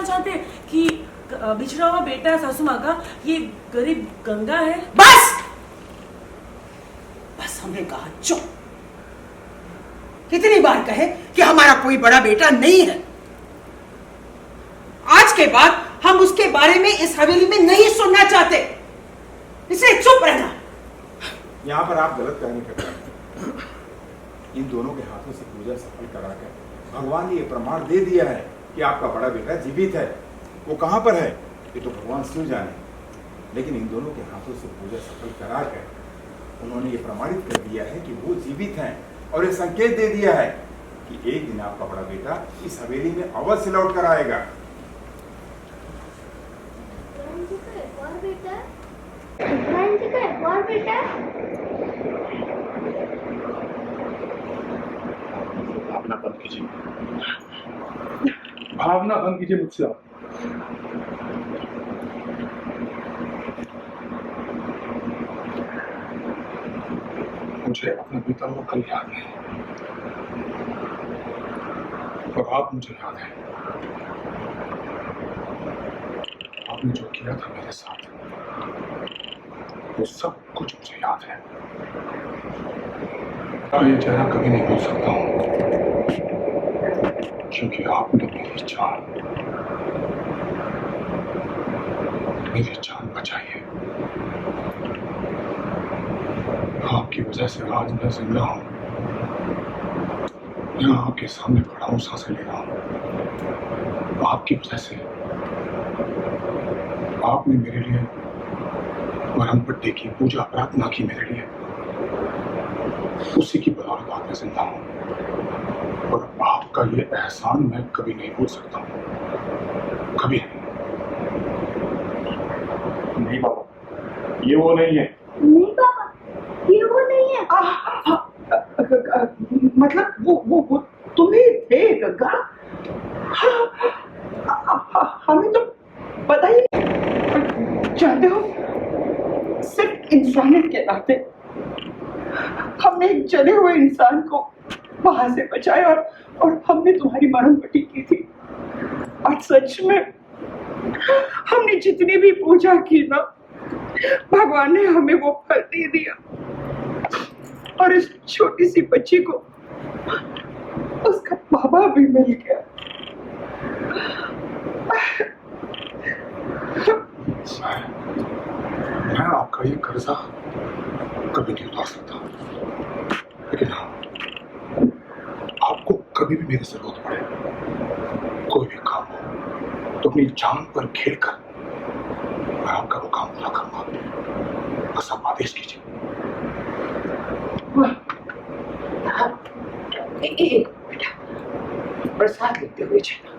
चाहते कि बिछड़ा हुआ बेटा है सासू माँ का, ये गरीब गंगा है? बस बस, हमने कहा चुप। कितनी बार कहे कि हमारा कोई बड़ा बेटा नहीं है। आज के बाद हम उसके बारे में इस हवेली में नहीं सुनना चाहते, इसलिए चुप रहना। यहाँ पर आप गलत कहने कर रहे हैं। इन दोनों के हाथों से पूजा सफल कराकर भगवान ने ये प्रमाण दे दिया है कि आपका बड़ा बेटा जीवित है। वो कहाँ पर है ये तो भगवान शिव जाने, लेकिन इन दोनों के हाथों से पूजा सफल कराकर उन्होंने ये प्रमाणित कर दिया है कि वो जीवित हैं, और ये संकेत दे दिया है कि एक दिन आपका बड़ा बेटा इस हवेली में अवश्य लौट कर आएगा। भावना बंद कीजिए, भावना बंद कीजिए मुझसे आप। मुझे अपना बीता हुआ कल याद है, और आप मुझे याद है। आपने जो किया था मेरे साथ, वो सब कुछ मुझे याद है। मैं ये चेहरा कभी नहीं भूल सकता हूँ, क्योंकि आपने मेरी जान बचाई है। आपकी वजह से आज मैं जिंदा हूँ, यहाँ आपके सामने खड़ा हूँ, सांसें ले रहा हूँ। आपकी वजह से आपने मेरे लिए मरहम पट्टी की, पूजा प्रार्थना की मेरे लिए, उसी की बदौलत आज मैं जिंदा हूँ। और आपका ये एहसान मैं कभी नहीं भूल सकता हूँ, कभी नहीं। बाबा, ये वो नहीं है। नहीं पापा, ये वो नहीं है। मतलब वो तुम ही थे गंगा? हमें तो पता ही नहीं। जानते हो, सिर्फ इंसानियत के नाते हमने एक जले हुए इंसान को वहां से बचाया, और हमने तुम्हारी मरहम पट्टी की थी। और सच में हमने जितनी भी पूजा की ना, भगवान ने हमें वो फल दे दिया, और इस छोटी सी बच्ची को उसका बाबा भी मिल गया। मैं आपका ये कर्जा कभी नहीं उतार सकता, लेकिन हाँ, आपको कभी भी मेरी जरूरत पड़े, कोई भी काम हो, तो अपनी जान पर खेल कर मैं आपका वो काम पूरा करूंगा। बस आप आदेश कीजिए। एक बेटा, प्रसाद लेते हुए चला।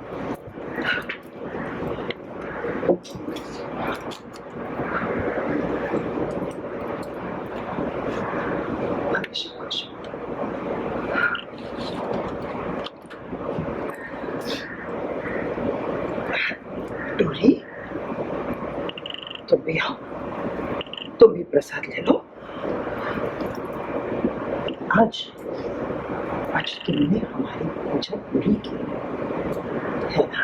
डोरी, तुम भी आओ, तुम भी प्रसाद ले लो। आज तुमने हमारी पूजा पूरी की है ना?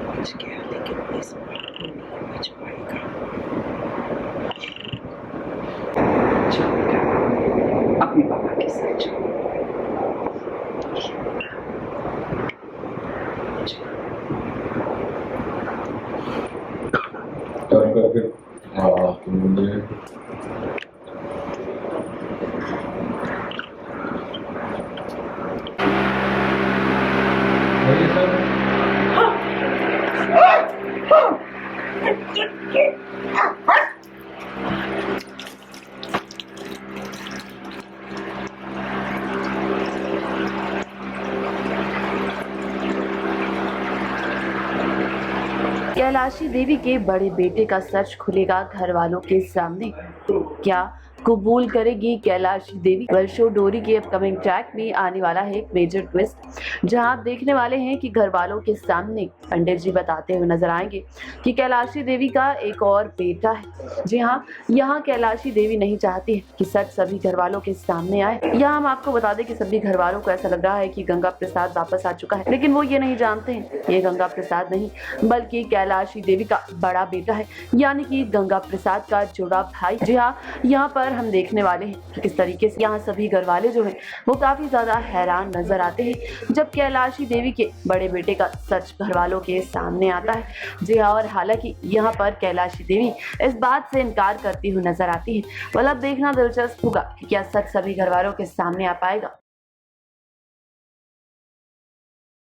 बच गया, लेकिन इस बार तो नहीं बच पाएगा। चलो बेटा, अपने पापा के साथ जाओ। कैलाशी देवी के बड़े बेटे का सच खुलेगा घर वालों के सामने। क्या कबूल करेगी कैलाशी देवी। वेल, शो डोरी के अपकमिंग ट्रैक में आने वाला है एक मेजर ट्विस्ट, जहां आप देखने वाले हैं कि घर वालों के सामने पंडित जी बताते हुए नजर आएंगे कि कैलाशी देवी का एक और बेटा है। जी हाँ, यहाँ कैलाशी देवी नहीं चाहती है कि सच सभी घर वालों के सामने आए। यहाँ हम आपको बता दें कि सभी घर वालों को ऐसा लग रहा है कि गंगा प्रसाद वापस आ चुका है, लेकिन वो ये नहीं जानते हैं ये गंगा प्रसाद नहीं बल्कि कैलाशी देवी का बड़ा बेटा है, यानी कि गंगा प्रसाद का जुड़ा भाई। जी हाँ, यहाँ पर हम देखने वाले हैं कि किस तरीके से यहाँ सभी घर वाले जो हैं वो काफी ज्यादा हैरान नजर आते हैं जब कैलाशी देवी के बड़े बेटे का सच घर वालों के सामने आता है। जी हाँ, और हालांकि यहाँ पर कैलाशी देवी इस बात से इनकार करती हुई नजर आती है। मतलब देखना दिलचस्प होगा कि क्या सच सभी घर वालों के सामने आ पाएगा।